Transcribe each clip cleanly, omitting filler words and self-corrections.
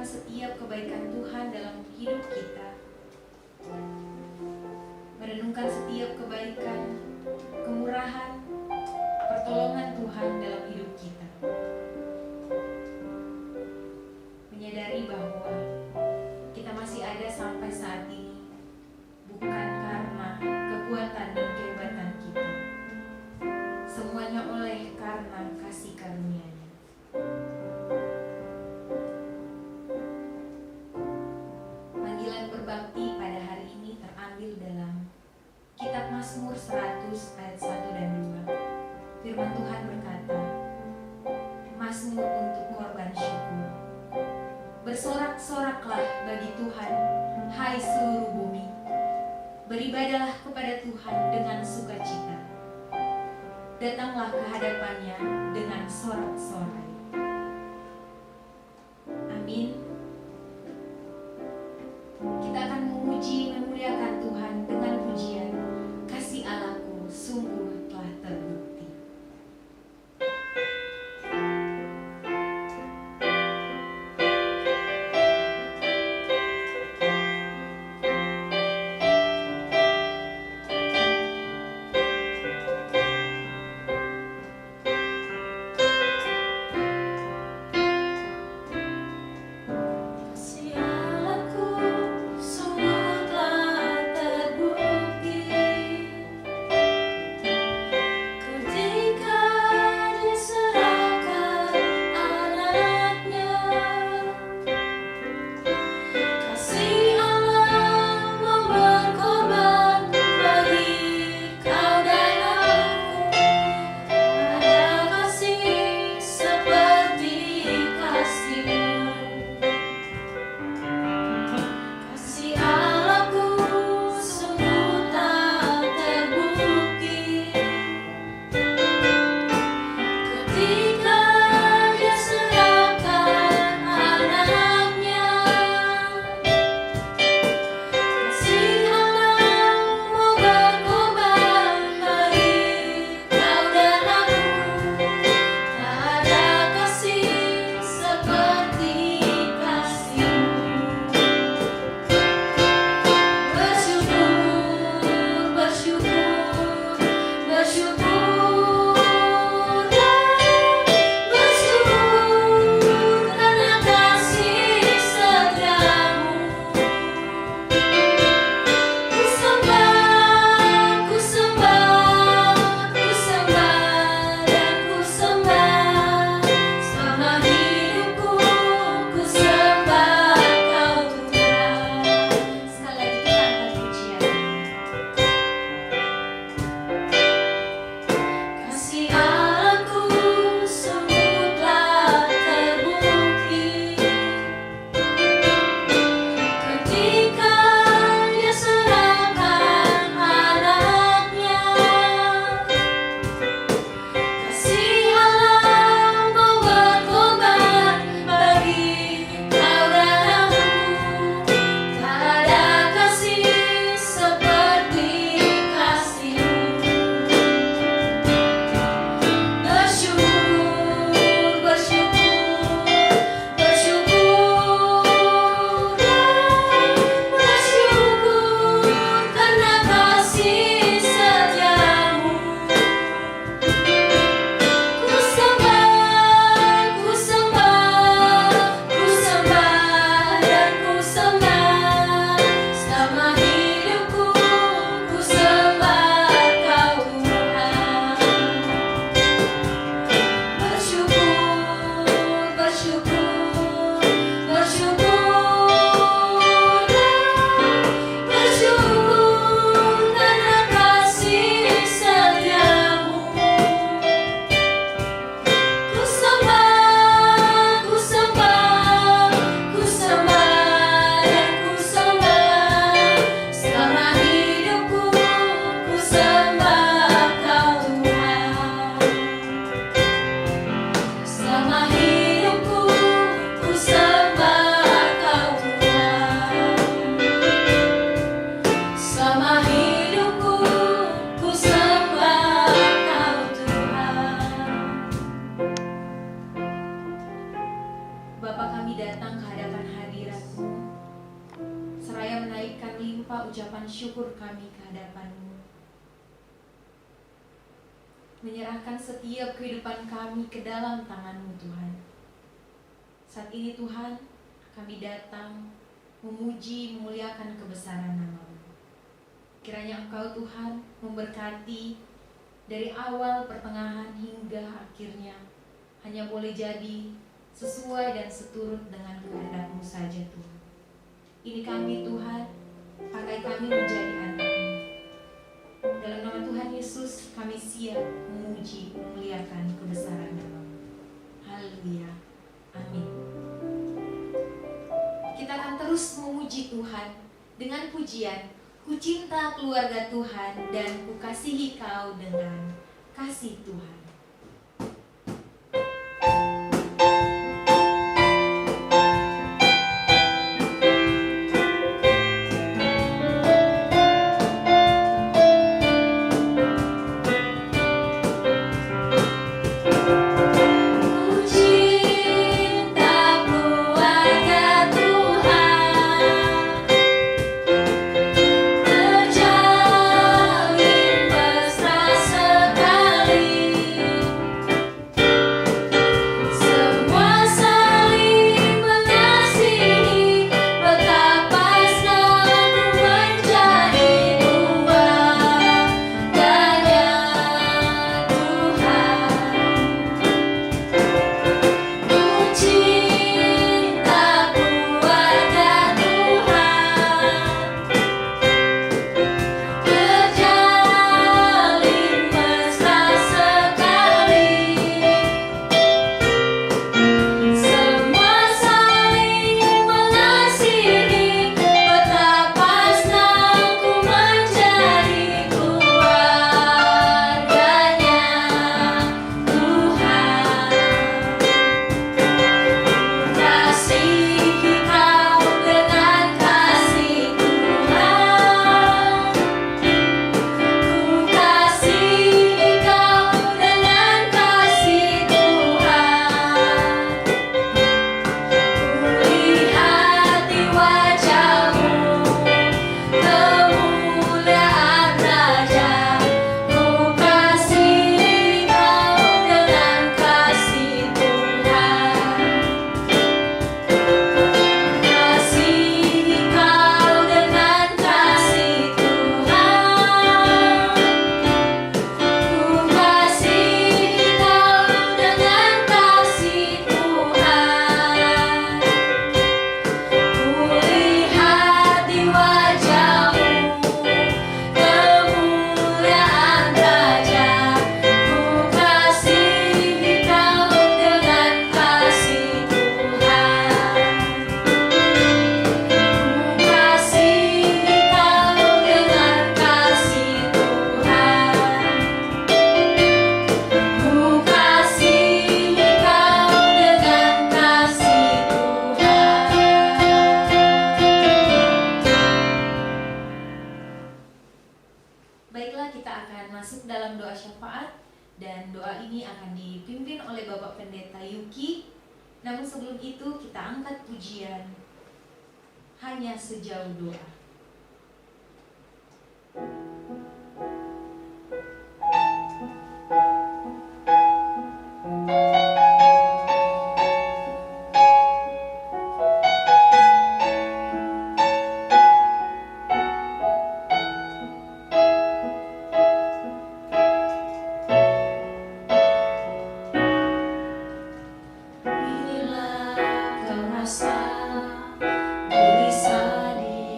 setiap kebaikan Tuhan dalam hidup kita, merenungkan setiap kebaikan, kemurahan, pertolongan Tuhan dalam hidup kita, menyadari bahwa kita masih ada sampai saat ini bukan karena kekuatan dan kehebatan kita, semuanya oleh karena kasih karunia-Nya. Panggilan berbakti pada hari ini terambil dalam Kitab Mazmur 100 ayat 1 dan 2. Firman Tuhan berkata, Mazmur untuk korban syukur. Bersorak-soraklah bagi Tuhan, hai seluruh bumi. Beribadahlah kepada Tuhan dengan sukacita. Datanglah ke hadapannya dengan sorak-sorai. Amin. Kita akan memuji, memuliakan Tuhan dengan pujian, kasih Allahku sungguh telah terbukti. ucapan syukur kami ke hadapan-Mu, menyerahkan setiap kehidupan kami ke dalam tangan-Mu Tuhan. Saat ini Tuhan, kami datang memuji, memuliakan kebesaran nama-Mu. Kiranya Engkau Tuhan memberkati dari awal, pertengahan hingga akhirnya, hanya boleh jadi sesuai dan seturut dengan kehendak-Mu saja Tuhan. Ini kami Tuhan, pakai kami menjadi anak-Mu. Dalam nama Tuhan Yesus kami siap memuji, memuliakan kebesaran nama-Mu. Haleluya, amin. Kita akan terus memuji Tuhan dengan pujian, ku cinta keluarga Tuhan dan ku kasihi kau dengan kasih Tuhan. Namun sebelum itu kita angkat pujian hanya sejauh doa. Gelisah di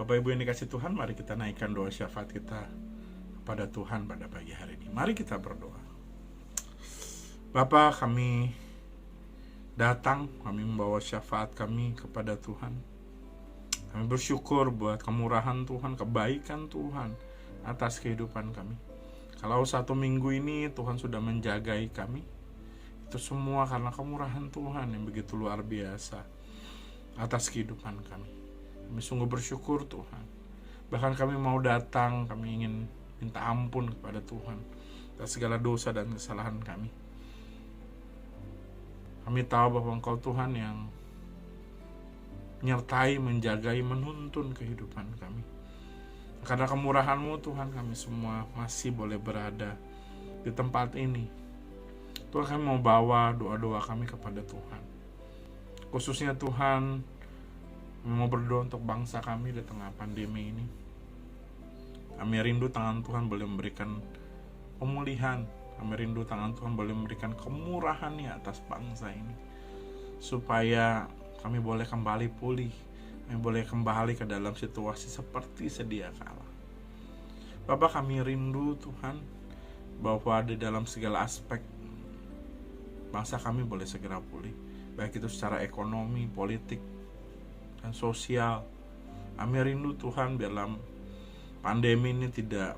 Bapak Ibu yang dikasih Tuhan, mari kita naikkan doa syafaat kita kepada Tuhan pada pagi hari ini. Mari kita berdoa. Bapa, kami datang, kami membawa syafaat kami kepada Tuhan. Kami bersyukur buat kemurahan Tuhan, kebaikan Tuhan atas kehidupan kami. Kalau satu minggu ini Tuhan sudah menjagai kami, itu semua karena kemurahan Tuhan yang begitu luar biasa atas kehidupan kami. Kami sungguh bersyukur Tuhan. Bahkan kami mau datang, kami ingin minta ampun kepada Tuhan atas segala dosa dan kesalahan kami. Kami tahu bahwa Engkau Tuhan yang menyertai, menjagai, menuntun kehidupan kami. Karena kemurahan-Mu Tuhan, kami semua masih boleh berada di tempat ini. Tuhan, kami mau bawa doa-doa kami kepada Tuhan. Khususnya Tuhan, kami mau berdoa untuk bangsa kami di tengah pandemi ini. Kami rindu tangan Tuhan boleh memberikan pemulihan. Kami rindu tangan Tuhan boleh memberikan kemurahan-Nya atas bangsa ini. Supaya kami boleh kembali pulih. Kami boleh kembali ke dalam situasi seperti sedia kala. Bapak, kami rindu Tuhan bahwa di dalam segala aspek bangsa kami boleh segera pulih. Baik itu secara ekonomi, politik, dan sosial. Kami rindu Tuhan dalam pandemi ini tidak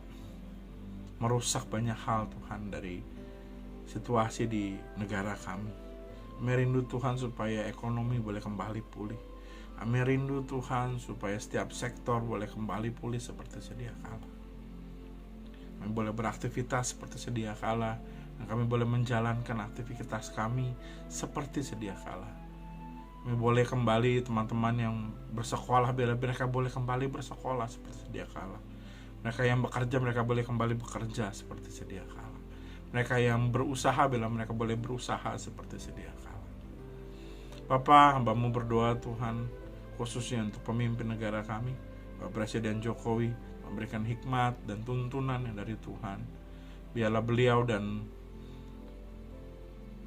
merusak banyak hal Tuhan dari situasi di negara kami. Kami rindu Tuhan supaya ekonomi boleh kembali pulih. Kami rindu Tuhan supaya setiap sektor boleh kembali pulih seperti sedia kala. Kami boleh beraktivitas seperti sedia kala, dan kami boleh menjalankan aktivitas kami seperti sedia kala. Kami boleh kembali, teman-teman yang bersekolah, bila mereka boleh kembali bersekolah seperti sedia kala. Mereka yang bekerja, mereka boleh kembali bekerja seperti sedia kala. Mereka yang berusaha, bila mereka boleh berusaha seperti sedia kala. Bapa, hamba-Mu berdoa Tuhan, khususnya untuk pemimpin negara kami, Bapak Presiden Jokowi, memberikan hikmat dan tuntunan yang dari Tuhan. Biarlah beliau dan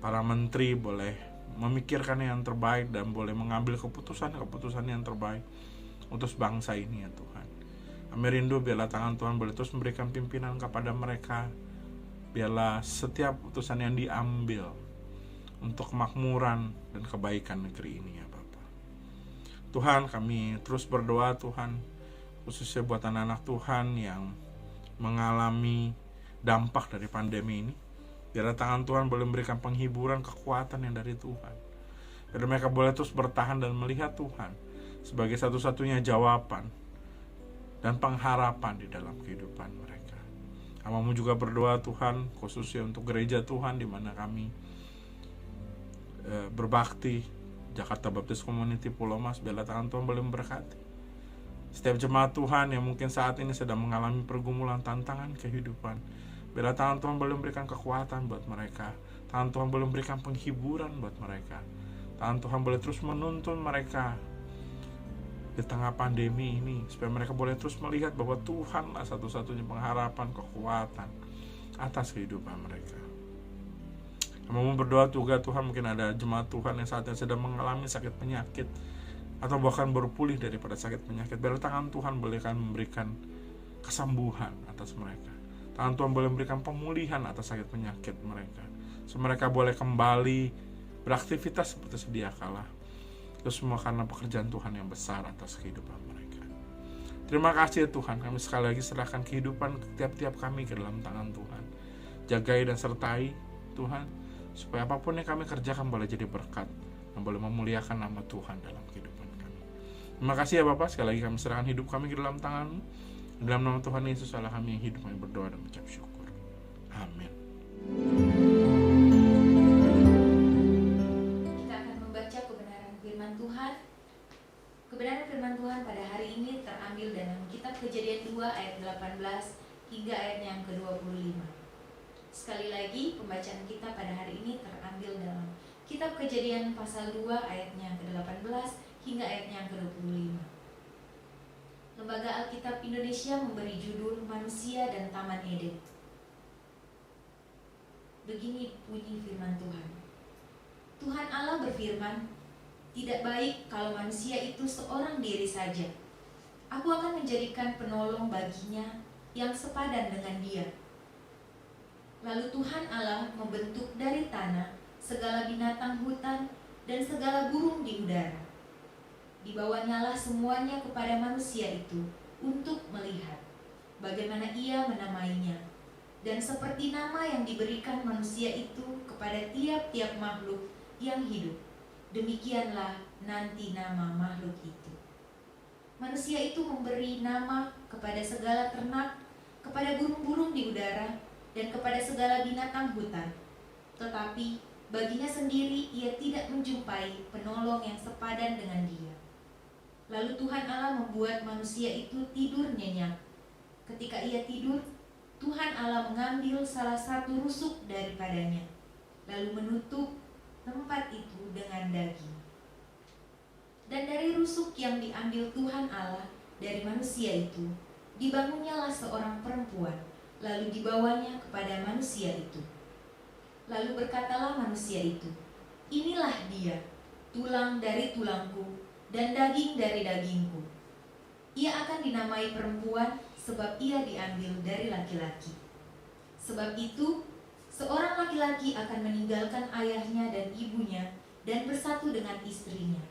para menteri boleh memikirkan yang terbaik dan boleh mengambil keputusan yang terbaik untuk bangsa ini ya Tuhan. Kami rindu biarlah tangan Tuhan boleh terus memberikan pimpinan kepada mereka. Biarlah setiap keputusan yang diambil untuk kemakmuran dan kebaikan negeri ini ya Bapa. Tuhan, kami terus berdoa Tuhan, khususnya buat anak-anak Tuhan yang mengalami dampak dari pandemi ini. Biarlah tangan Tuhan boleh memberikan penghiburan, kekuatan yang dari Tuhan. Biar mereka boleh terus bertahan dan melihat Tuhan sebagai satu-satunya jawaban dan pengharapan di dalam kehidupan mereka. Hamba-Mu juga berdoa Tuhan, khususnya untuk gereja Tuhan di mana kami berbakti, Jakarta Baptist Community Pulau Mas. Biarlah tangan Tuhan boleh memberkati setiap jemaat Tuhan yang mungkin saat ini sedang mengalami pergumulan tantangan kehidupan. Biarlah tangan Tuhan boleh memberikan kekuatan buat mereka. Tangan Tuhan boleh memberikan penghiburan buat mereka. Tangan Tuhan boleh terus menuntun mereka di tengah pandemi ini, supaya mereka boleh terus melihat bahwa Tuhanlah satu-satunya pengharapan, kekuatan atas kehidupan mereka. Kami berdoa juga Tuhan, mungkin ada jemaat Tuhan yang saat ini sedang mengalami sakit penyakit atau bahkan baru pulih daripada sakit penyakit. Biarlah tangan Tuhan boleh memberikan kesembuhan atas mereka. Tangan Tuhan boleh memberikan pemulihan atas sakit penyakit mereka, supaya mereka boleh kembali beraktivitas seperti sedia kala. Itu semua karena pekerjaan Tuhan yang besar atas kehidupan mereka. Terima kasih Tuhan, kami sekali lagi serahkan kehidupan tiap-tiap kami ke dalam tangan Tuhan. Jagai dan sertai Tuhan, supaya apapun yang kami kerjakan boleh jadi berkat dan boleh memuliakan nama Tuhan dalam kehidupan kami. Terima kasih ya Bapak, sekali lagi kami serahkan hidup kami ke dalam tangan-Mu. Dalam nama Tuhan Yesus Allah kami yang hidup, kami berdoa dan mengucap syukur. Amin. Kita akan membaca kebenaran firman Tuhan. Kebenaran firman Tuhan pada hari ini terambil dalam kitab Kejadian 2 ayat 18 hingga ayat yang ke-25. Sekali lagi pembacaan kita pada hari ini terambil dalam kitab Kejadian pasal 2 ayatnya ke-18 hingga ayatnya ke-25. Lembaga Alkitab Indonesia memberi judul Manusia dan Taman Eden. Begini bunyi firman Tuhan. Tuhan Allah berfirman, tidak baik kalau manusia itu seorang diri saja. Aku akan menjadikan penolong baginya yang sepadan dengan dia. Lalu Tuhan Allah membentuk dari tanah segala binatang hutan dan segala burung di udara. Dibawanyalah semuanya kepada manusia itu untuk melihat bagaimana ia menamainya. Dan seperti nama yang diberikan manusia itu kepada tiap-tiap makhluk yang hidup, demikianlah nanti nama makhluk itu. Manusia itu memberi nama kepada segala ternak, kepada burung-burung di udara, dan kepada segala binatang hutan. Tetapi baginya sendiri ia tidak menjumpai penolong yang sepadan dengan dia. Lalu Tuhan Allah membuat manusia itu tidur nyenyak. Ketika ia tidur, Tuhan Allah mengambil salah satu rusuk daripadanya, lalu menutup tempat itu dengan daging. Dan dari rusuk yang diambil Tuhan Allah dari manusia itu, dibangunnyalah seorang perempuan, lalu dibawanya kepada manusia itu. Lalu berkatalah manusia itu, inilah dia, tulang dari tulangku dan daging dari dagingku. Ia akan dinamai perempuan sebab ia diambil dari laki-laki. Sebab itu, seorang laki-laki akan meninggalkan ayahnya dan ibunya dan bersatu dengan istrinya,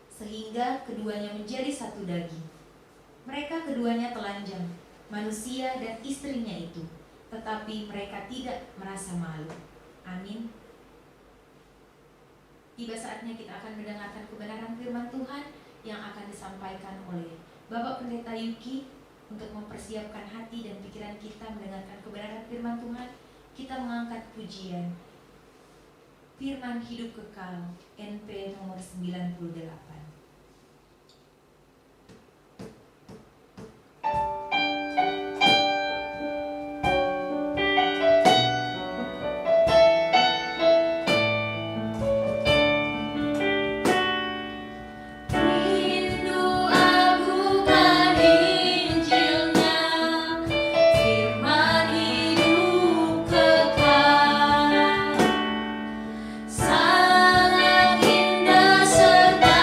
sehingga keduanya menjadi satu daging. Mereka keduanya telanjang, manusia dan istrinya itu, tetapi mereka tidak merasa malu. Amin. Tiba saatnya kita akan mendengarkan kebenaran firman Tuhan yang akan disampaikan oleh Bapak Pendeta Yuki. Untuk mempersiapkan hati dan pikiran kita mendengarkan kebenaran firman Tuhan, kita mengangkat pujian Firman Hidup Kekal NP nomor 98. Sangat indah serta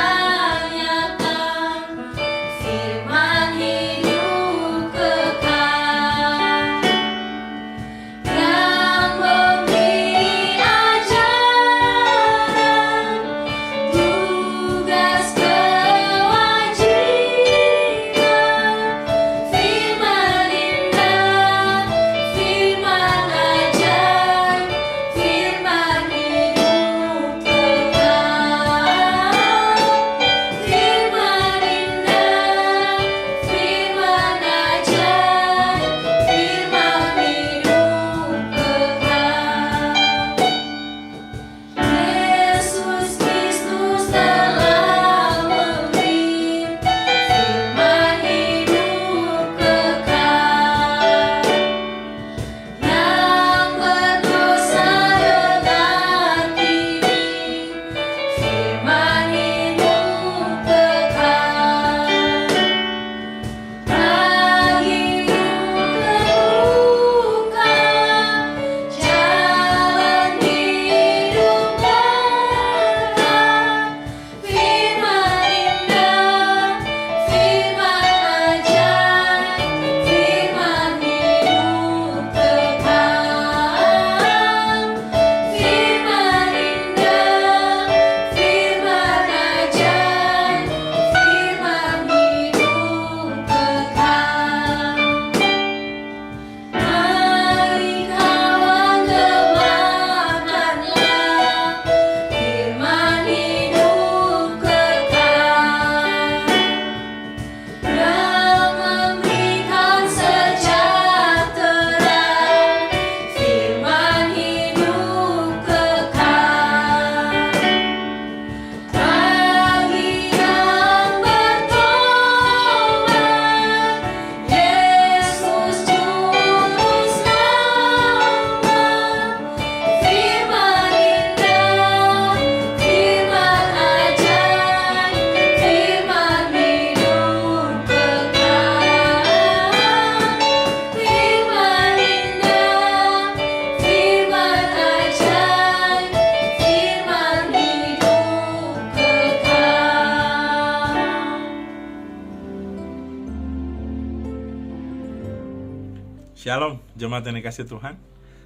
Shalom, jemaat yang dikasih Tuhan.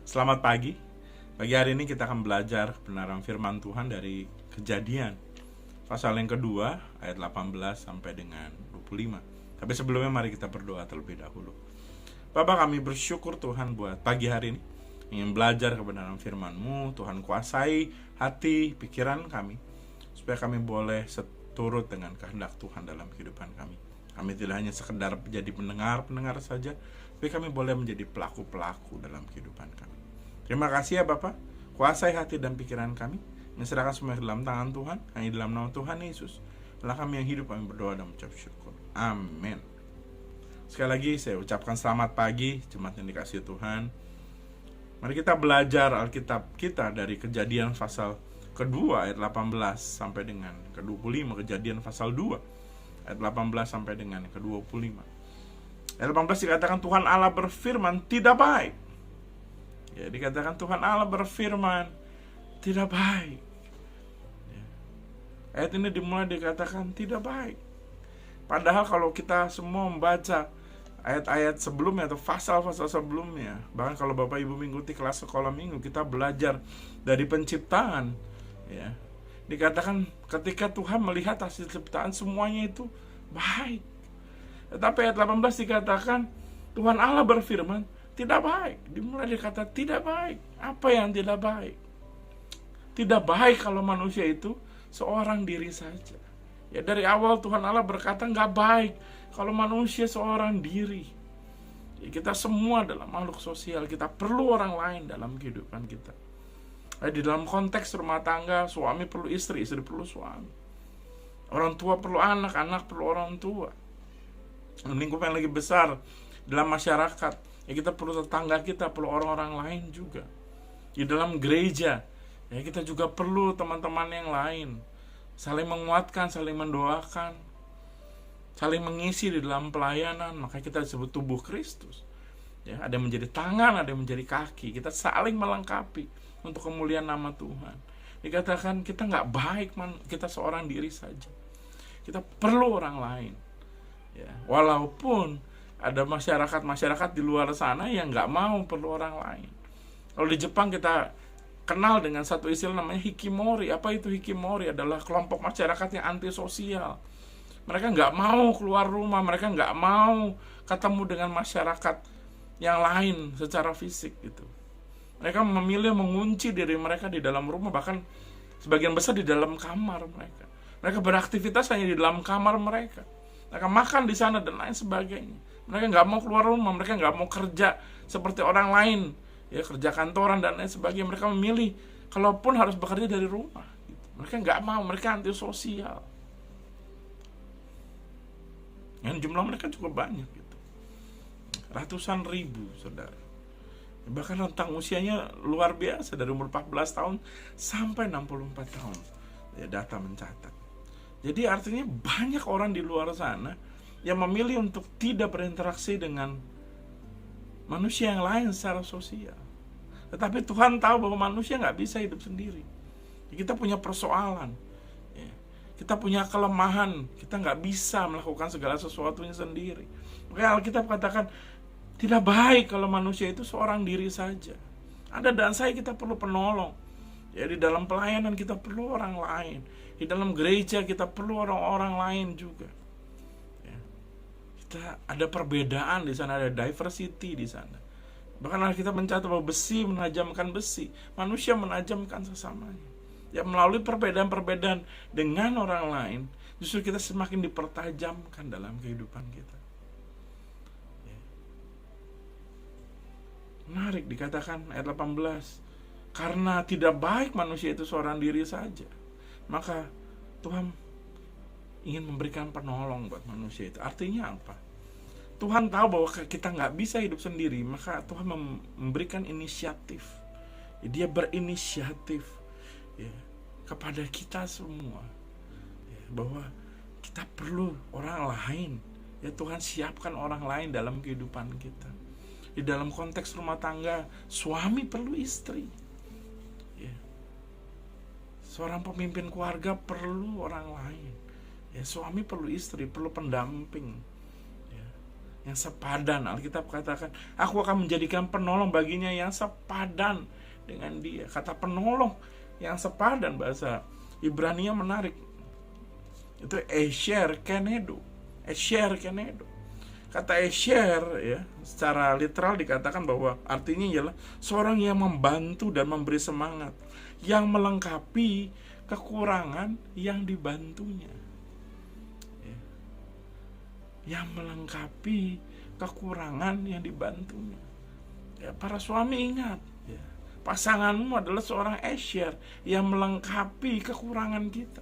Selamat pagi. Pagi hari ini kita akan belajar kebenaran firman Tuhan dari Kejadian pasal yang kedua ayat 18 sampai dengan 25. Tapi sebelumnya mari kita berdoa terlebih dahulu. Bapa, kami bersyukur Tuhan buat pagi hari ini ingin belajar kebenaran firman-Mu. Tuhan kuasai hati, pikiran kami supaya kami boleh seturut dengan kehendak Tuhan dalam kehidupan kami. Kami tidak hanya sekedar menjadi pendengar saja, tapi kami boleh menjadi pelaku-pelaku dalam kehidupan kami. Terima kasih ya Bapak, kuasai hati dan pikiran kami, menserahkan semua dalam tangan Tuhan, hanya dalam nama Tuhan Yesus. Allah kami yang hidup, kami berdoa dan mengucap syukur. Amin. Sekali lagi saya ucapkan selamat pagi, jemaat yang dikasihi Tuhan. Mari kita belajar Alkitab kita dari Kejadian pasal kedua ayat 18 sampai dengan ke-25, Kejadian pasal 2 ayat 18 sampai dengan ke-25. Ayat 18 dikatakan Tuhan Allah berfirman tidak baik. Ya, dikatakan Tuhan Allah berfirman tidak baik. Ya. Ayat ini dimulai dikatakan tidak baik. Padahal kalau kita semua membaca ayat-ayat sebelumnya atau pasal-pasal sebelumnya, bahkan kalau Bapak Ibu mengikuti kelas sekolah minggu, kita belajar dari penciptaan, ya. Dikatakan ketika Tuhan melihat hasil ciptaan semuanya itu baik. Tetapi ayat 18 dikatakan Tuhan Allah berfirman tidak baik. Dimulai dikata tidak baik. Apa yang tidak baik? Tidak baik kalau manusia itu seorang diri saja. Ya, dari awal Tuhan Allah berkata nggak baik kalau manusia seorang diri. Ya, kita semua adalah makhluk sosial. Kita perlu orang lain dalam kehidupan kita. Di dalam konteks rumah tangga, suami perlu istri, istri perlu suami. Orang tua perlu anak, anak perlu orang tua. Lingkup yang lagi besar dalam masyarakat, ya kita perlu tetangga kita, perlu orang-orang lain juga. Di dalam gereja, ya kita juga perlu teman-teman yang lain. Saling menguatkan, saling mendoakan, saling mengisi di dalam pelayanan, maka kita disebut tubuh Kristus. Ya, ada yang menjadi tangan, ada yang menjadi kaki. Kita saling melengkapi untuk kemuliaan nama Tuhan. Dikatakan kita nggak baik, kita seorang diri saja. Kita perlu orang lain. Ya, walaupun ada masyarakat di luar sana yang nggak mau perlu orang lain. Kalau di Jepang kita kenal dengan satu istilah namanya hikimori. Apa itu hikimori? Adalah kelompok masyarakat yang antisosial. Mereka nggak mau keluar rumah, mereka nggak mau ketemu dengan masyarakat yang lain secara fisik gitu. Mereka memilih mengunci diri mereka di dalam rumah, bahkan sebagian besar di dalam kamar mereka. Mereka beraktivitas hanya di dalam kamar mereka. Mereka makan di sana dan lain sebagainya. Mereka nggak mau keluar rumah, mereka nggak mau kerja seperti orang lain, ya kerja kantoran dan lain sebagainya. Mereka memilih, kalaupun harus bekerja dari rumah. Gitu. Mereka nggak mau, mereka antisosial. Yang jumlah mereka cukup banyak, gitu. Ratusan ribu, saudara. Bahkan rentang usianya luar biasa, dari umur 14 tahun sampai 64 tahun. Ya, data mencatat. Jadi artinya banyak orang di luar sana yang memilih untuk tidak berinteraksi dengan manusia yang lain secara sosial. Tetapi Tuhan tahu bahwa manusia nggak bisa hidup sendiri. Kita punya persoalan. Ya. Kita punya kelemahan. Kita nggak bisa melakukan segala sesuatunya sendiri. Makanya Alkitab katakan tidak baik kalau manusia itu seorang diri saja. Anda dan saya kita perlu penolong. Ya, di dalam pelayanan kita perlu orang lain. Di dalam gereja kita perlu orang-orang lain juga. Ya. Kita ada perbedaan di sana, ada diversity di sana. Bahkan kita mencatat bahwa besi menajamkan besi, manusia menajamkan sesamanya. Ya, melalui perbedaan-perbedaan dengan orang lain, justru kita semakin dipertajamkan dalam kehidupan kita. Menarik dikatakan ayat 18, karena tidak baik manusia itu seorang diri saja, maka Tuhan ingin memberikan penolong buat manusia itu. Artinya apa? Tuhan tahu bahwa kita nggak bisa hidup sendiri, maka Tuhan memberikan inisiatif. Dia berinisiatif, ya, kepada kita semua, ya, bahwa kita perlu orang lain. Ya, Tuhan siapkan orang lain dalam kehidupan kita. Di dalam konteks rumah tangga, suami perlu istri. Ya. Seorang pemimpin keluarga perlu orang lain. Ya, suami perlu istri, perlu pendamping. Ya. yang sepadan. Alkitab katakan, aku akan menjadikan penolong baginya yang sepadan dengan dia. Kata penolong yang sepadan, bahasa Ibrania menarik. Itu Esher Kenedo. Esher Kenedo. Kata Esher ya, secara literal dikatakan bahwa artinya ialah seorang yang membantu dan memberi semangat, yang melengkapi kekurangan yang dibantunya. Ya. Yang melengkapi kekurangan yang dibantunya. Ya, para suami ingat, ya, pasanganmu adalah seorang Esher yang melengkapi kekurangan kita.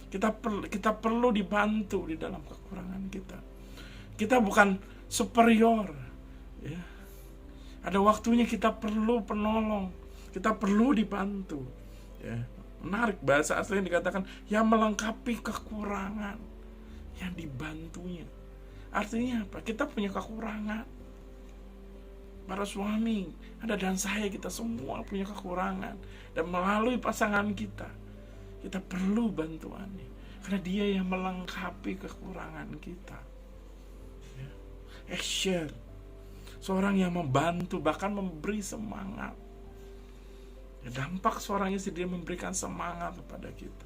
Kita perlu dibantu di dalam kekurangan kita. Kita bukan superior, ya. Ada waktunya kita perlu penolong, kita perlu dibantu, ya. Menarik, bahasa aslinya dikatakan yang melengkapi kekurangan yang dibantunya. Artinya apa? Kita punya kekurangan. Para suami, Anda dan saya, kita semua punya kekurangan, dan melalui pasangan kita perlu bantuannya, karena dia yang melengkapi kekurangan kita. Esher, seorang yang membantu, bahkan memberi semangat. Ya, dampak seorang istri, dia memberikan semangat kepada kita.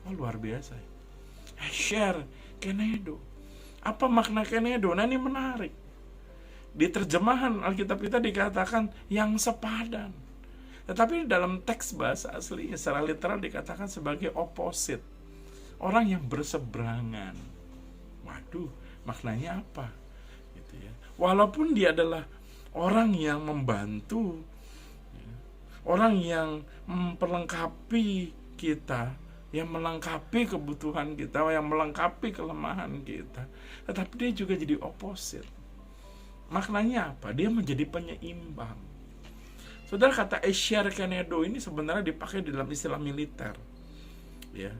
Oh, luar biasa. Esher Kenedo. Apa makna Kenedo? Nah, ini menarik. Di terjemahan Alkitab kita dikatakan yang sepadan. Tetapi dalam teks bahasa aslinya secara literal dikatakan sebagai opposite. Orang yang berseberangan. Waduh, maknanya apa? Gitu ya. Walaupun dia adalah orang yang membantu, ya, orang yang memperlengkapi kita, yang melengkapi kebutuhan kita, yang melengkapi kelemahan kita, tetapi dia juga jadi opposite. Maknanya apa? Dia menjadi penyeimbang. Saudara, kata Esher Kenedo ini sebenarnya dipakai di dalam istilah militer. Ya.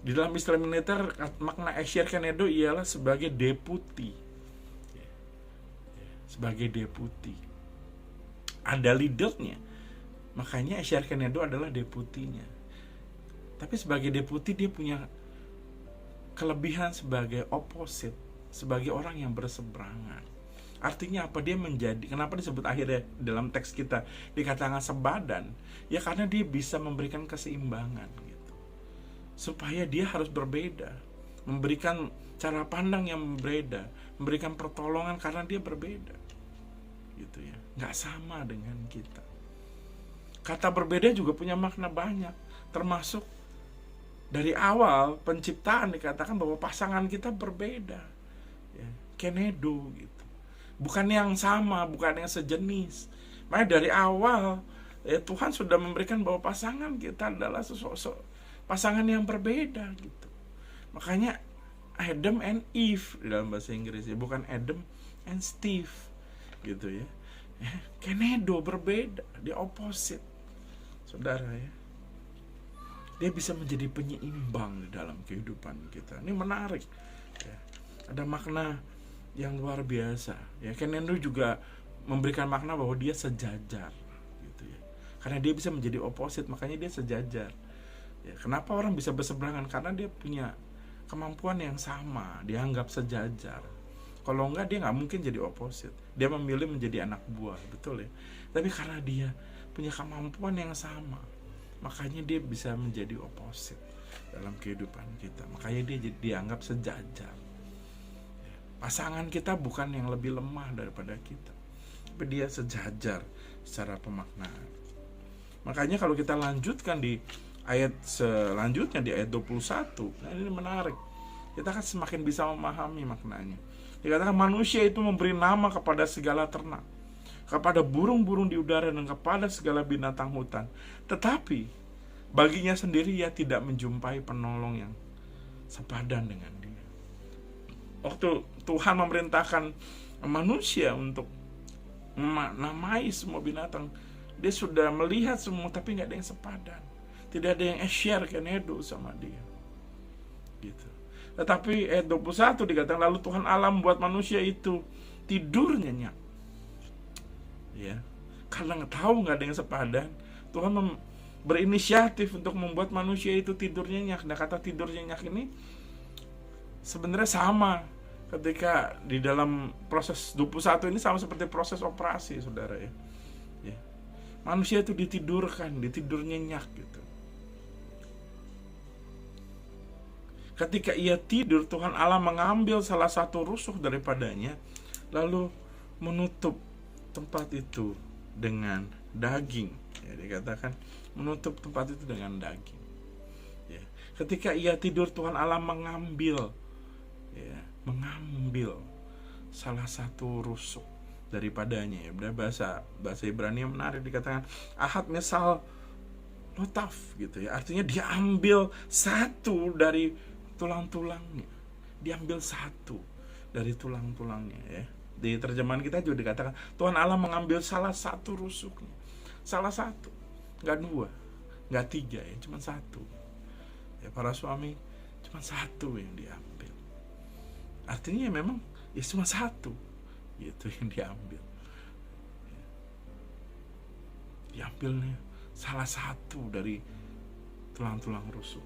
Di dalam istilah militer, makna Esher Kenedo ialah sebagai deputi. Ya. Sebagai deputi. Ada leadernya. Makanya Esher Kenedo adalah deputinya. Tapi sebagai deputi dia punya kelebihan sebagai opposite, sebagai orang yang berseberangan. Artinya apa? Dia menjadi, kenapa disebut akhirnya dalam teks kita dikatakan sebadan? Ya karena dia bisa memberikan keseimbangan gitu. Supaya dia harus berbeda, memberikan cara pandang yang berbeda, memberikan pertolongan karena dia berbeda. Gitu ya. Nggak sama dengan kita. Kata berbeda juga punya makna banyak, termasuk dari awal penciptaan dikatakan bahwa pasangan kita berbeda. Ya, Kenedo gitu. Bukan yang sama, bukan yang sejenis. Makanya dari awal Tuhan sudah memberikan bahwa pasangan kita adalah pasangan yang berbeda gitu. Makanya Adam and Eve di dalam bahasa Inggris ya, bukan Adam and Steve gitu ya. Kenedo, berbeda, dia opposite. Saudara ya. Dia bisa menjadi penyeimbang di dalam kehidupan kita. Ini menarik. Ya. Ada makna yang luar biasa. Ya, Kenedo juga memberikan makna bahwa dia sejajar, gitu ya. Karena dia bisa menjadi opposite, makanya dia sejajar. Ya, kenapa orang bisa berseberangan? Karena dia punya kemampuan yang sama, dianggap sejajar. Kalau enggak, dia nggak mungkin jadi opposite. Dia memilih menjadi anak buah, betul ya. Tapi karena dia punya kemampuan yang sama, makanya dia bisa menjadi opposite dalam kehidupan kita. Makanya dia dianggap sejajar. Pasangan kita bukan yang lebih lemah daripada kita, tapi dia sejajar secara pemaknaan. Makanya kalau kita lanjutkan di ayat selanjutnya, di ayat 21, nah ini menarik. Kita akan semakin bisa memahami maknanya. Dikatakan manusia itu memberi nama kepada segala ternak, kepada burung-burung di udara, dan kepada segala binatang hutan. Tetapi baginya sendiri ia tidak menjumpai penolong yang sepadan dengan dia. Waktu Tuhan memerintahkan manusia untuk menamai semua binatang, dia sudah melihat semua, tapi nggak ada yang sepadan. Tidak ada yang Esher Kenedo sama dia. Gitu. Tetapi ayat 21 dikatakan, lalu Tuhan Allah membuat manusia itu tidur nyenyak. Ya, karena tahu nggak ada yang sepadan, Tuhan berinisiatif untuk membuat manusia itu tidur nyenyak. Nah, kata tidur nyenyak ini sebenarnya sama ketika di dalam proses 21 ini sama seperti proses operasi, saudara ya. Manusia itu ditidurkan, ditidur nyenyak gitu. Ketika ia tidur, Tuhan Allah mengambil salah satu rusuk daripadanya, lalu menutup tempat itu dengan daging. Ya, dikatakan menutup tempat itu dengan daging. Ya. Ketika ia tidur, Tuhan Allah mengambil salah satu rusuk daripadanya. Ya, bahasa Ibrani yang menarik, dikatakan ahad mesal lotaf gitu ya. Artinya dia ambil satu dari tulang-tulangnya. Diambil satu dari tulang-tulangnya ya. Di terjemahan kita juga dikatakan Tuhan Allah mengambil salah satu rusuknya. Salah satu, nggak dua, nggak tiga ya, cuma satu. Ya, para suami cuma satu yang diambil. Artinya memang ya cuma satu itu yang diambil. Diambilnya salah satu dari tulang-tulang rusuk,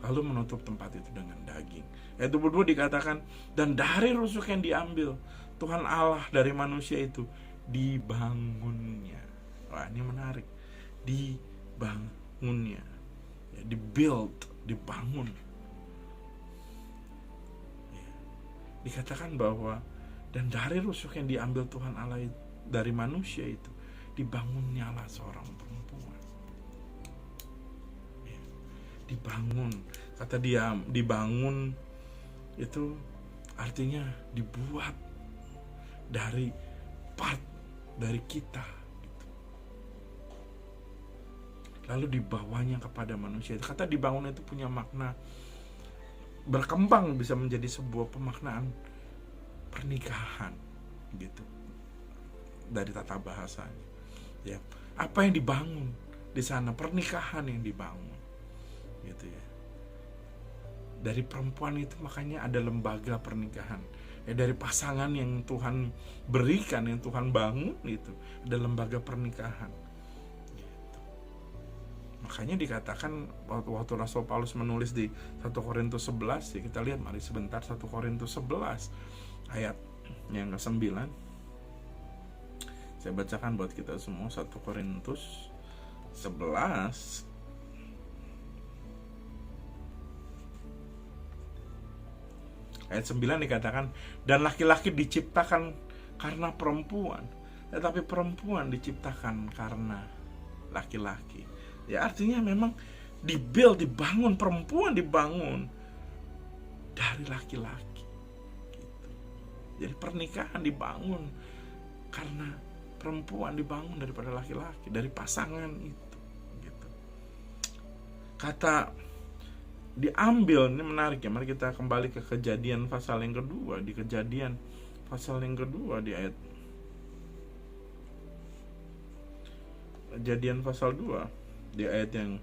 lalu menutup tempat itu dengan daging. Ayat 22 dikatakan, dan dari rusuk yang diambil Tuhan Allah dari manusia itu dibangunnya. Wah, ini menarik. Dibangunnya, ya, dibangun. Ya. Dikatakan bahwa dan dari rusuk yang diambil Tuhan Allah dari manusia itu dibangunnyalah seorang perempuan. Ya. Dibangun. Kata dia dibangun itu artinya dibuat dari part dari kita gitu. Lalu dibawanya kepada manusia. Kata dibangun itu punya makna berkembang, bisa menjadi sebuah pemaknaan pernikahan gitu dari tata bahasanya. Ya, apa yang dibangun di sana? Pernikahan yang dibangun gitu ya. Dari perempuan itu makanya ada lembaga pernikahan. Ya, dari pasangan yang Tuhan berikan, yang Tuhan bangun itu ada lembaga pernikahan. Gitu. Makanya dikatakan waktu Rasul Paulus menulis di 1 Korintus 11, ya kita lihat mari sebentar 1 Korintus 11 ayat yang ke-9. Saya bacakan buat kita semua 1 Korintus 11 ayat 9 dikatakan, dan laki-laki diciptakan karena perempuan, tetapi perempuan diciptakan karena laki-laki. Ya, artinya memang dibangun, perempuan dibangun dari laki-laki gitu. Jadi pernikahan dibangun karena perempuan dibangun daripada laki-laki, dari pasangan itu gitu. Kata diambil ini menarik ya. Mari kita kembali ke Kejadian pasal yang kedua. Di Kejadian pasal yang kedua di ayat Kejadian pasal 2 di ayat yang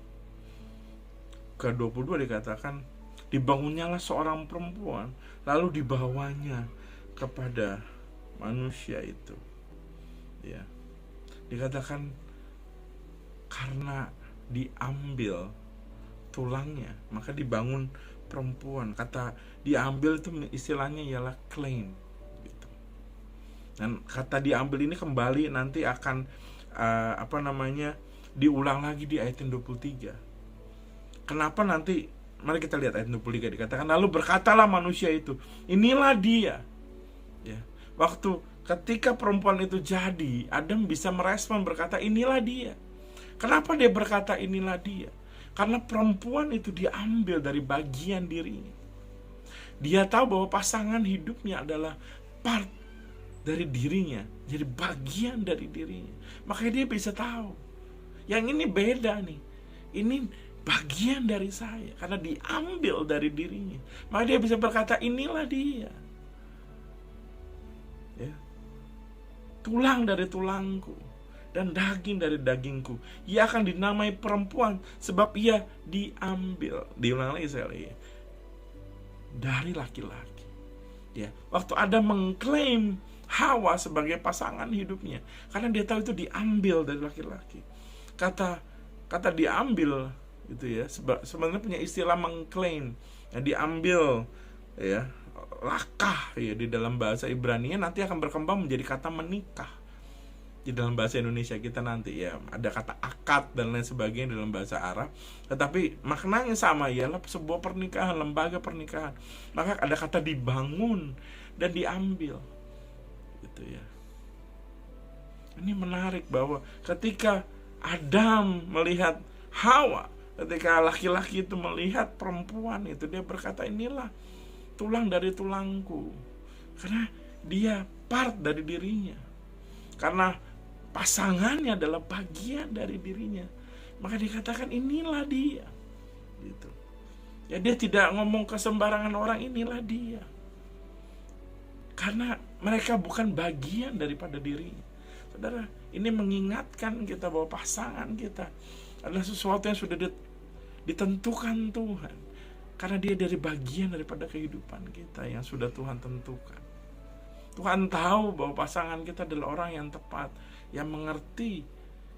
ke-22 dikatakan dibangunnyalah seorang perempuan lalu dibawanya kepada manusia itu. Ya. Dikatakan karena diambil tulangnya maka dibangun perempuan. Kata diambil itu istilahnya ialah claim gitu. Dan kata diambil ini kembali nanti akan diulang lagi di ayat 23. Kenapa nanti? Mari kita lihat ayat 23 dikatakan lalu berkatalah manusia itu, inilah dia. Ya. Waktu ketika perempuan itu jadi, Adam bisa merespon berkata inilah dia. Kenapa dia berkata inilah dia? Karena perempuan itu diambil dari bagian dirinya. Dia tahu bahwa pasangan hidupnya adalah part dari dirinya, jadi bagian dari dirinya. Makanya dia bisa tahu, yang ini beda nih, ini bagian dari saya, karena diambil dari dirinya. Maka dia bisa berkata inilah dia. Ya. Tulang dari tulangku dan daging dari dagingku. Ia akan dinamai perempuan sebab ia diambil. Diulang lagi sekali ya. Dari laki-laki. Ya, waktu Adam mengklaim Hawa sebagai pasangan hidupnya, karena dia tahu itu diambil dari laki-laki. Kata diambil itu ya, sebenarnya punya istilah mengklaim. Ya, diambil ya lakah ya di dalam bahasa Ibrani nanti akan berkembang menjadi kata menikah. Di dalam bahasa Indonesia kita nanti ya ada kata akad dan lain sebagainya dalam bahasa Arab, tetapi maknanya sama, ialah sebuah pernikahan, lembaga pernikahan. Maka ada kata dibangun dan diambil gitu ya. Ini menarik bahwa ketika Adam melihat Hawa, ketika laki-laki itu melihat perempuan itu, dia berkata inilah tulang dari tulangku, karena dia part dari dirinya, karena pasangannya adalah bagian dari dirinya, maka dikatakan inilah dia gitu. Ya, dia tidak ngomong ke sembarangan orang, inilah dia, karena mereka bukan bagian daripada dirinya. Saudara, ini mengingatkan kita bahwa pasangan kita adalah sesuatu yang sudah ditentukan Tuhan, karena dia dari bagian daripada kehidupan kita yang sudah Tuhan tentukan. Tuhan tahu bahwa pasangan kita adalah orang yang tepat, yang mengerti,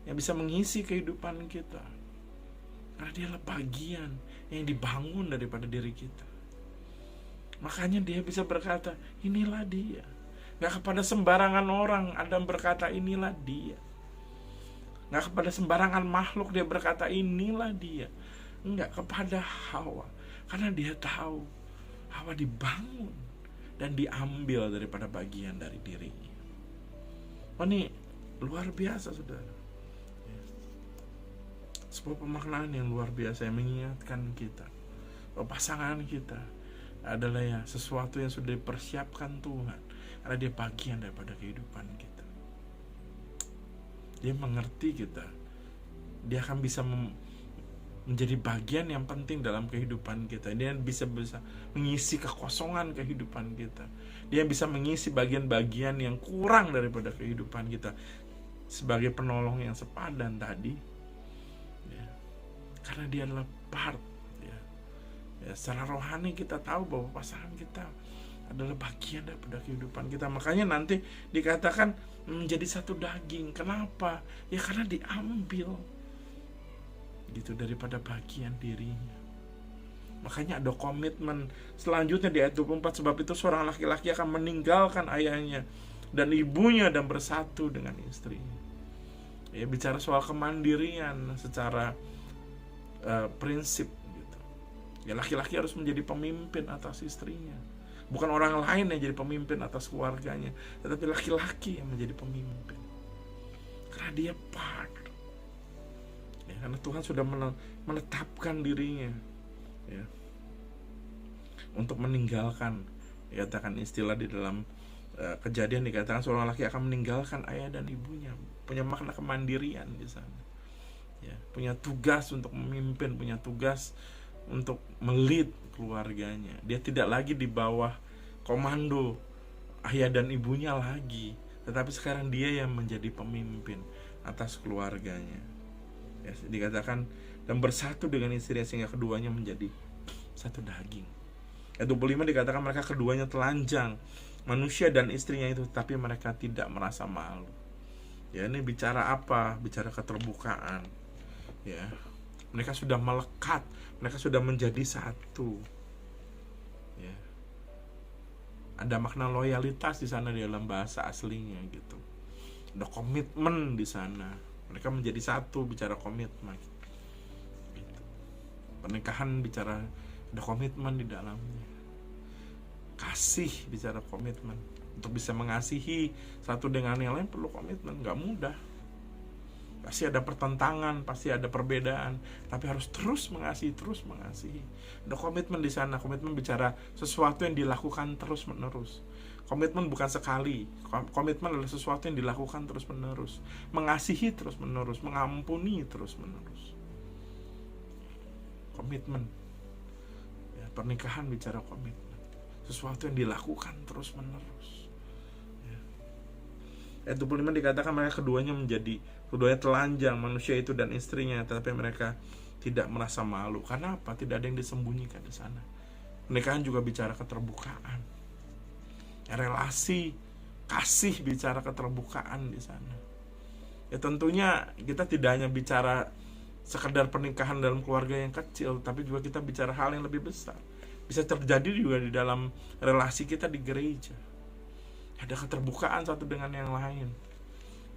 yang bisa mengisi kehidupan kita, karena dia adalah bagian yang dibangun daripada diri kita. Makanya dia bisa berkata, inilah dia. Gak kepada sembarangan orang Adam berkata inilah dia. Gak kepada sembarangan makhluk dia berkata inilah dia. Enggak, kepada Hawa, karena dia tahu Hawa dibangun dan diambil daripada bagian dari dirinya. Oh, ini luar biasa, saudara. Sebuah pemaknaan yang luar biasa yang mengingatkan kita bahwa pasangan kita adalah ya sesuatu yang sudah dipersiapkan Tuhan, karena dia bagian daripada kehidupan kita. Dia mengerti kita, dia akan bisa menjadi bagian yang penting dalam kehidupan kita. Dia bisa mengisi kekosongan kehidupan kita. Dia bisa mengisi bagian-bagian yang kurang daripada kehidupan kita sebagai penolong yang sepadan tadi ya. Karena dia adalah part ya. Ya, secara rohani kita tahu bahwa pasangan kita adalah bagian daripada kehidupan kita. Makanya nanti dikatakan menjadi satu daging. Kenapa? Ya karena diambil gitu daripada bagian dirinya. Makanya ada komitmen selanjutnya di ayat 24, sebab itu seorang laki-laki akan meninggalkan ayahnya dan ibunya dan bersatu dengan istrinya. Ya, bicara soal kemandirian secara prinsip gitu. Ya, laki-laki harus menjadi pemimpin atas istrinya. Bukan orang lain yang jadi pemimpin atas keluarganya, tetapi laki-laki yang menjadi pemimpin. Karena dia part. Ya, karena Tuhan sudah menetapkan dirinya ya, untuk meninggalkan, dikatakan istilah di dalam Kejadian dikatakan seorang laki akan meninggalkan ayah dan ibunya. Punya makna kemandirian di sana ya, punya tugas untuk memimpin, punya tugas untuk melit keluarganya. Dia tidak lagi di bawah komando ayah dan ibunya lagi, tetapi sekarang dia yang menjadi pemimpin atas keluarganya ya, dikatakan dan bersatu dengan istrinya sehingga keduanya menjadi satu daging. Ayat 25 dikatakan mereka keduanya telanjang, manusia dan istrinya itu, tapi mereka tidak merasa malu. Ya, ini bicara apa? Bicara keterbukaan. Ya, mereka sudah melekat, mereka sudah menjadi satu. Ya, ada makna loyalitas di sana di dalam bahasa aslinya gitu. Ada komitmen di sana. Mereka menjadi satu, bicara komitmen. Gitu. Pernikahan bicara ada komitmen di dalamnya. Kasih bicara komitmen. Untuk bisa mengasihi satu dengan yang lain perlu komitmen, nggak mudah. Pasti ada pertentangan, pasti ada perbedaan, tapi harus terus mengasihi, terus mengasihi. Ada komitmen di sana. Komitmen bicara sesuatu yang dilakukan terus menerus. Komitmen bukan sekali. Komitmen adalah sesuatu yang dilakukan terus menerus. Mengasihi terus menerus, mengampuni terus menerus. Komitmen. Ya, pernikahan bicara komitmen. Sesuatu yang dilakukan terus menerus. Ayat 25 dikatakan mereka keduanya telanjang, manusia itu dan istrinya, tetapi mereka tidak merasa malu. Karena apa? Tidak ada yang disembunyikan di sana. Pernikahan juga bicara keterbukaan. Relasi, kasih bicara keterbukaan di sana. Ya tentunya kita tidak hanya bicara sekedar pernikahan dalam keluarga yang kecil, tapi juga kita bicara hal yang lebih besar. bisa terjadi juga di dalam relasi kita di gereja. Ada keterbukaan satu dengan yang lain,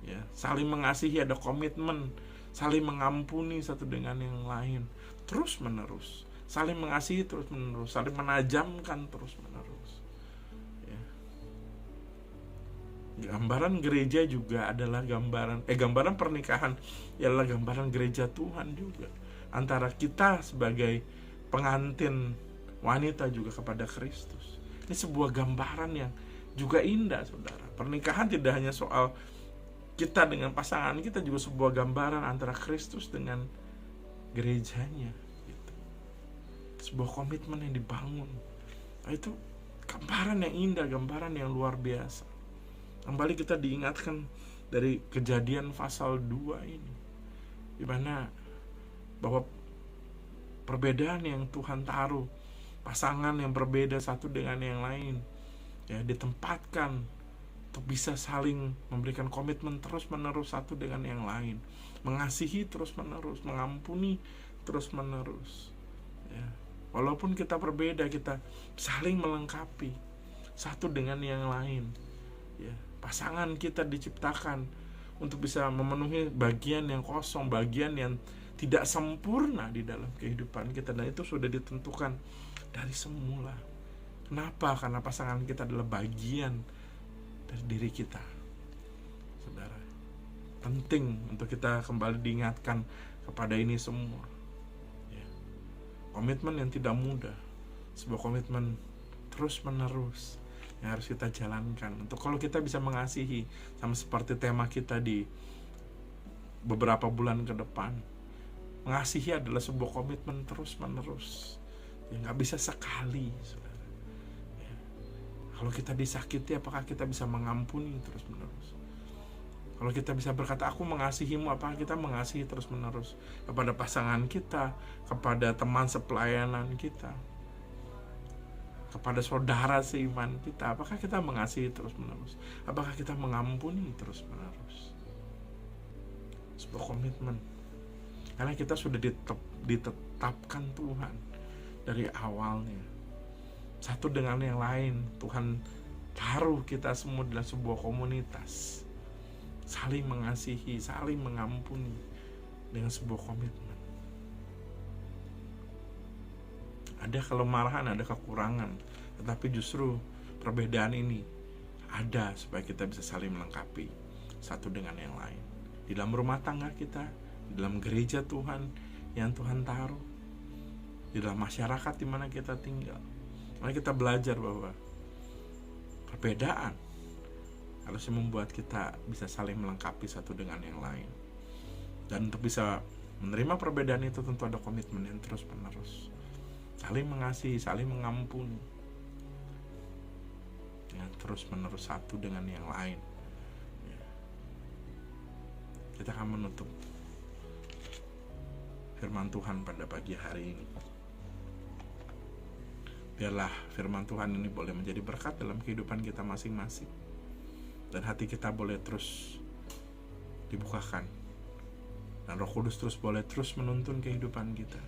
ya, saling mengasihi, ada komitmen, saling mengampuni satu dengan yang lain, terus menerus, saling mengasihi terus menerus, saling menajamkan terus menerus. Ya. Gambaran gereja juga adalah gambaran pernikahan ialah gambaran gereja Tuhan juga, antara kita sebagai pengantin wanita juga kepada Kristus. Ini sebuah gambaran yang juga indah, saudara. Pernikahan tidak hanya soal kita dengan pasangan kita, juga sebuah gambaran antara Kristus dengan gerejanya gitu. Sebuah komitmen yang dibangun. Nah, itu gambaran yang indah, gambaran yang luar biasa. Kembali kita diingatkan dari Kejadian pasal 2 ini, di mana bahwa perbedaan yang Tuhan taruh, pasangan yang berbeda satu dengan yang lain, ya, ditempatkan untuk bisa saling memberikan komitmen terus menerus satu dengan yang lain, mengasihi terus menerus, mengampuni terus menerus, ya. Walaupun kita berbeda, kita saling melengkapi satu dengan yang lain, ya. Pasangan kita diciptakan untuk bisa memenuhi bagian yang kosong, bagian yang tidak sempurna di dalam kehidupan kita, dan itu sudah ditentukan dari semula. Kenapa? Karena pasangan kita adalah bagian dari diri kita, saudara. Penting untuk kita kembali diingatkan kepada ini semua, ya. Komitmen yang tidak mudah, sebuah komitmen terus menerus yang harus kita jalankan. Untuk kalau kita bisa mengasihi, sama seperti tema kita di beberapa bulan ke depan, mengasihi adalah sebuah komitmen terus menerus, ya, nggak bisa sekali, saudara. Ya. Kalau kita disakiti, apakah kita bisa mengampuni terus menerus? Kalau kita bisa berkata aku mengasihimu, apakah kita mengasihi terus menerus kepada pasangan kita, kepada teman sepelayanan kita, kepada saudara seiman kita? Apakah kita mengasihi terus menerus? Apakah kita mengampuni terus menerus? Sebuah komitmen, karena kita sudah ditetapkan Tuhan dari awalnya, satu dengan yang lain. Tuhan taruh kita semua dalam sebuah komunitas, saling mengasihi, saling mengampuni dengan sebuah komitmen. Ada kelemahan, ada kekurangan, tetapi justru perbedaan ini ada supaya kita bisa saling melengkapi satu dengan yang lain. Di dalam rumah tangga kita, di dalam gereja Tuhan yang Tuhan taruh, di dalam masyarakat di mana kita tinggal. Mari kita belajar bahwa perbedaan harusnya membuat kita bisa saling melengkapi satu dengan yang lain. Dan untuk bisa menerima perbedaan itu tentu ada komitmen yang terus menerus, saling mengasihi, saling mengampuni, yang terus menerus satu dengan yang lain. Kita akan menutup firman Tuhan pada pagi hari ini. Biarlah firman Tuhan ini boleh menjadi berkat dalam kehidupan kita masing-masing, dan hati kita boleh terus dibukakan, dan Roh Kudus terus boleh terus menuntun kehidupan kita.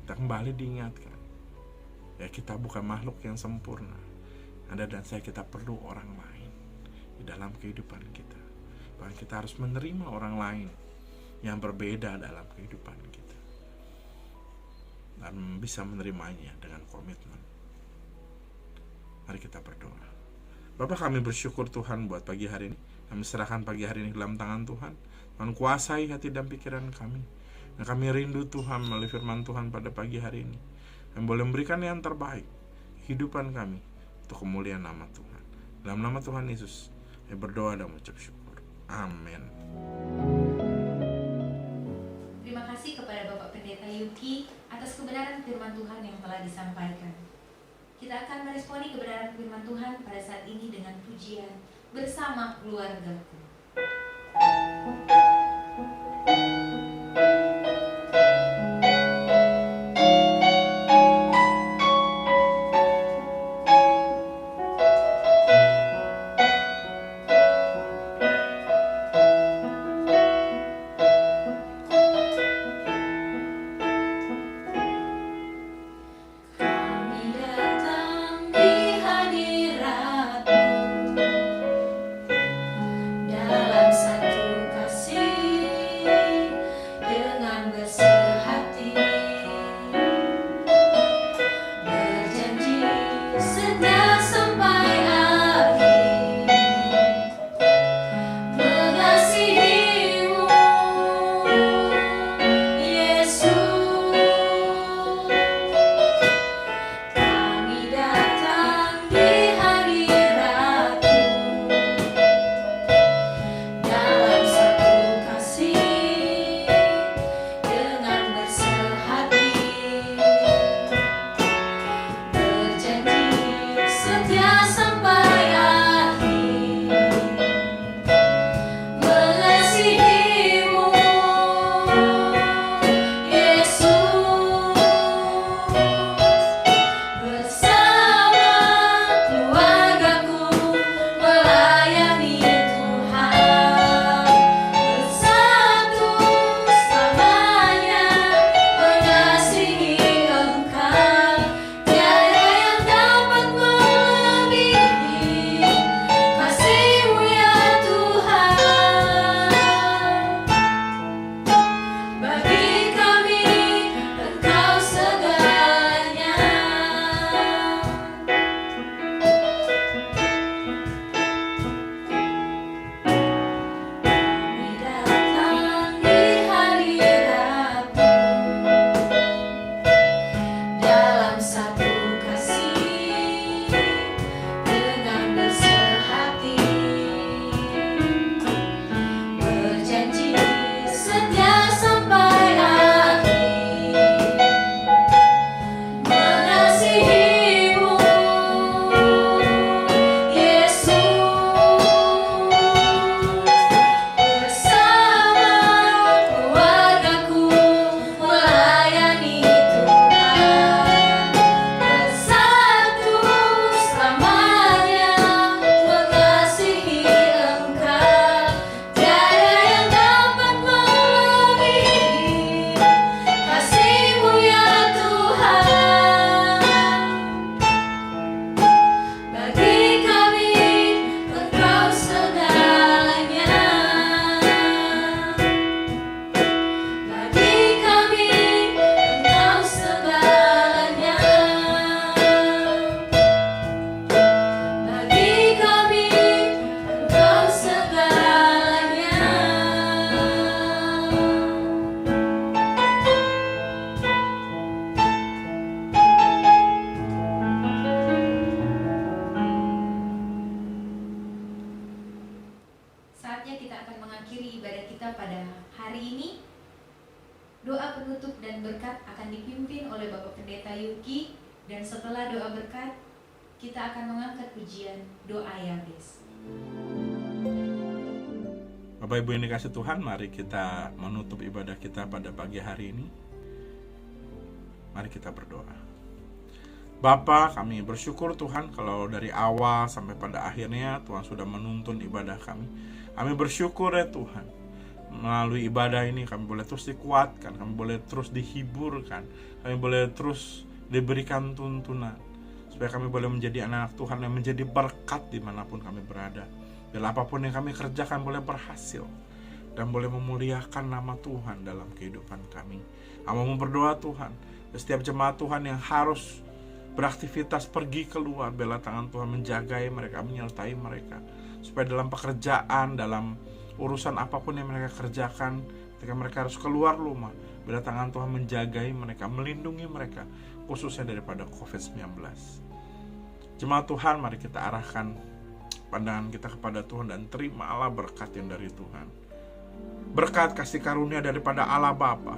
Kita kembali diingatkan, ya, kita bukan makhluk yang sempurna. Anda dan saya, kita perlu orang lain di dalam kehidupan kita. Bahkan kita harus menerima orang lain yang berbeda dalam kehidupan kita, dan bisa menerimanya dengan komitmen. Mari kita berdoa. Bapa, kami bersyukur Tuhan buat pagi hari ini. Kami serahkan pagi hari ini dalam tangan Tuhan. Tuhan, kuasai hati dan pikiran kami. Dan kami rindu Tuhan melalui firman Tuhan pada pagi hari ini, yang boleh memberikan yang terbaik kehidupan kami untuk kemuliaan nama Tuhan. Dalam nama Tuhan Yesus, kami berdoa dan mengucap syukur. Amin. Terima kasih kepada Bapak Pendeta Yuki atas kebenaran firman Tuhan yang telah disampaikan. Kita akan meresponi kebenaran firman Tuhan pada saat ini dengan pujian bersama keluargaku. Kami Hari ini doa penutup dan berkat akan dipimpin oleh Bapak Pendeta Yuki, dan setelah doa berkat kita akan mengangkat pujian doa Yabes. Bapak Ibu yang dikasih Tuhan, mari kita menutup ibadah kita pada pagi hari ini. Mari kita berdoa. Bapa, kami bersyukur Tuhan kalau dari awal sampai pada akhirnya Tuhan sudah menuntun ibadah kami. Kami bersyukur ya Tuhan, melalui ibadah ini kami boleh terus dikuatkan, kami boleh terus dihiburkan, kami boleh terus diberikan tuntunan, supaya kami boleh menjadi anak Tuhan yang menjadi berkat dimanapun kami berada. Bila apapun yang kami kerjakan boleh berhasil dan boleh memuliakan nama Tuhan dalam kehidupan kami. Kami mau berdoa Tuhan, setiap jemaat Tuhan yang harus beraktivitas pergi keluar, bela tangan Tuhan menjagai mereka, menyertai mereka, supaya dalam pekerjaan, dalam urusan apapun yang mereka kerjakan, ketika mereka harus keluar rumah, bela tangan Tuhan menjagai mereka, melindungi mereka, khususnya daripada COVID-19. Jemaat Tuhan, mari kita arahkan pandangan kita kepada Tuhan dan terimalah berkat yang dari Tuhan. Berkat kasih karunia daripada Allah Bapa,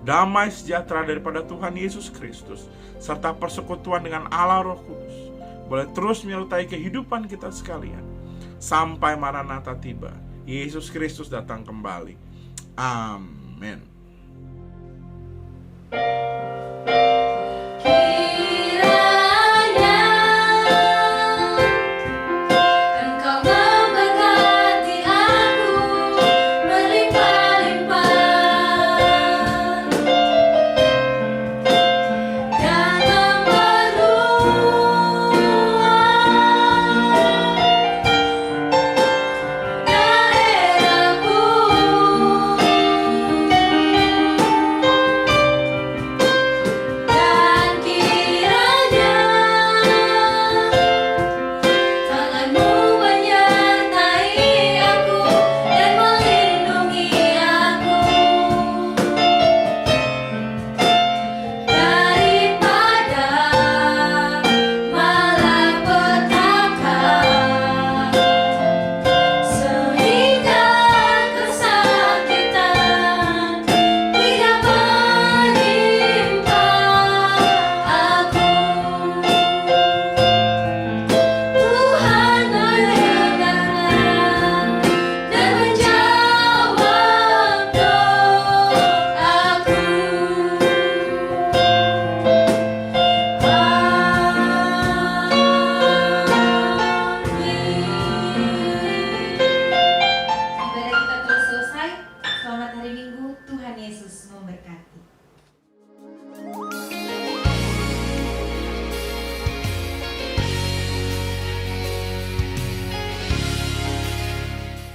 damai sejahtera daripada Tuhan Yesus Kristus, serta persekutuan dengan Allah Roh Kudus boleh terus menyertai kehidupan kita sekalian sampai Maranatha tiba, Yesus Kristus datang kembali. Amin.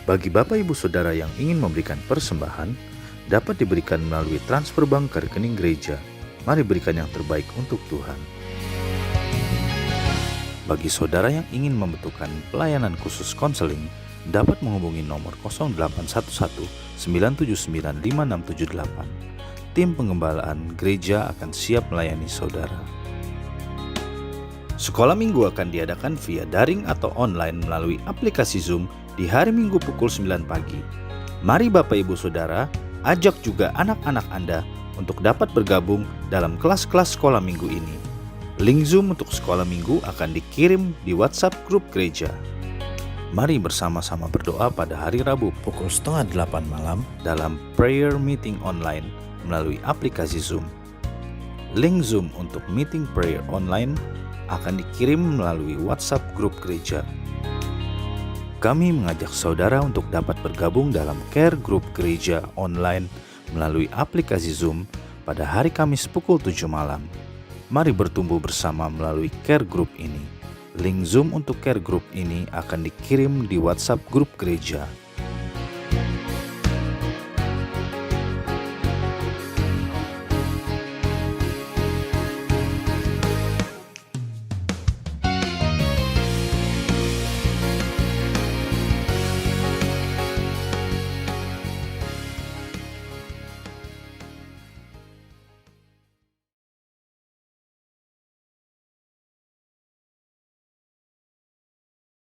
Bagi Bapak Ibu Saudara yang ingin memberikan persembahan, dapat diberikan melalui transfer bank ke rekening gereja. Mari berikan yang terbaik untuk Tuhan. Bagi saudara yang ingin membutuhkan pelayanan khusus konseling, dapat menghubungi nomor 0811 979 5678. Tim pengembalaan gereja akan siap melayani saudara. Sekolah minggu akan diadakan via daring atau online melalui aplikasi Zoom di hari Minggu pukul 9 pagi. Mari Bapak Ibu Saudara, ajak juga anak-anak Anda untuk dapat bergabung dalam kelas-kelas sekolah minggu ini. Link Zoom untuk sekolah minggu akan dikirim di WhatsApp grup gereja. Mari bersama-sama berdoa pada hari Rabu pukul 7:30 malam dalam prayer meeting online melalui aplikasi Zoom. Link Zoom untuk meeting prayer online akan dikirim melalui WhatsApp grup gereja. Kami mengajak saudara untuk dapat bergabung dalam care group gereja online melalui aplikasi Zoom pada hari Kamis pukul 7 malam. Mari bertumbuh bersama melalui care group ini. Link Zoom untuk care group ini akan dikirim di WhatsApp grup gereja.